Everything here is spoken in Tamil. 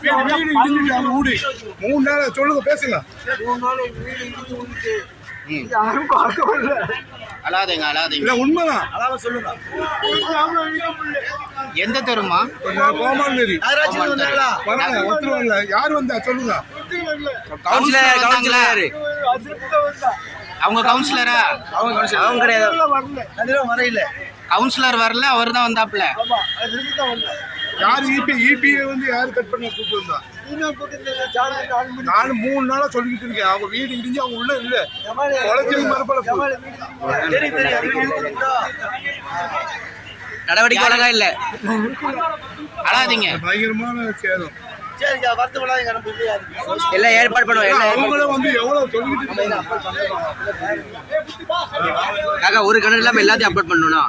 3 நாள் சொல்லுங்க, பேசுங்க. அழாதீங்க இல்ல, உண்மைதான். சொல்லுங்க. எந்த தெருமா? கோமாந்தேரி. யாரு வந்தா சொல்லுங்க. கவுன்சிலர். அவங்க கவுன்சிலரா? அவங்க கிடையாது, வரையில கவுன்சிலர் வரல, அவர் தான் வந்தாப்ல. யாரு இபி வந்து யாரு கட் பண்ண கூப்பிட்டு வந்தா? நான் 3 நாளா சொல்லிட்டு இருக்கேன். அவங்க வீடு இடிஞ்சு அவங்க உள்ள இல்ல, குளச்சல் மரப்பல நடவடிக்கை ஒழுங்கா இல்ல. அழாதீங்க. பயங்கரமான சேதம். எல்லாம் ஏற்பாடு பண்ணுவோம். அவங்களும் வந்து எவ்வளவு சொல்லிட்டு இருக்காங்க. காக்கா ஒரு கணக்கு இல்லாம எல்லாத்தையும் அப்லோட் பண்ணணும்னா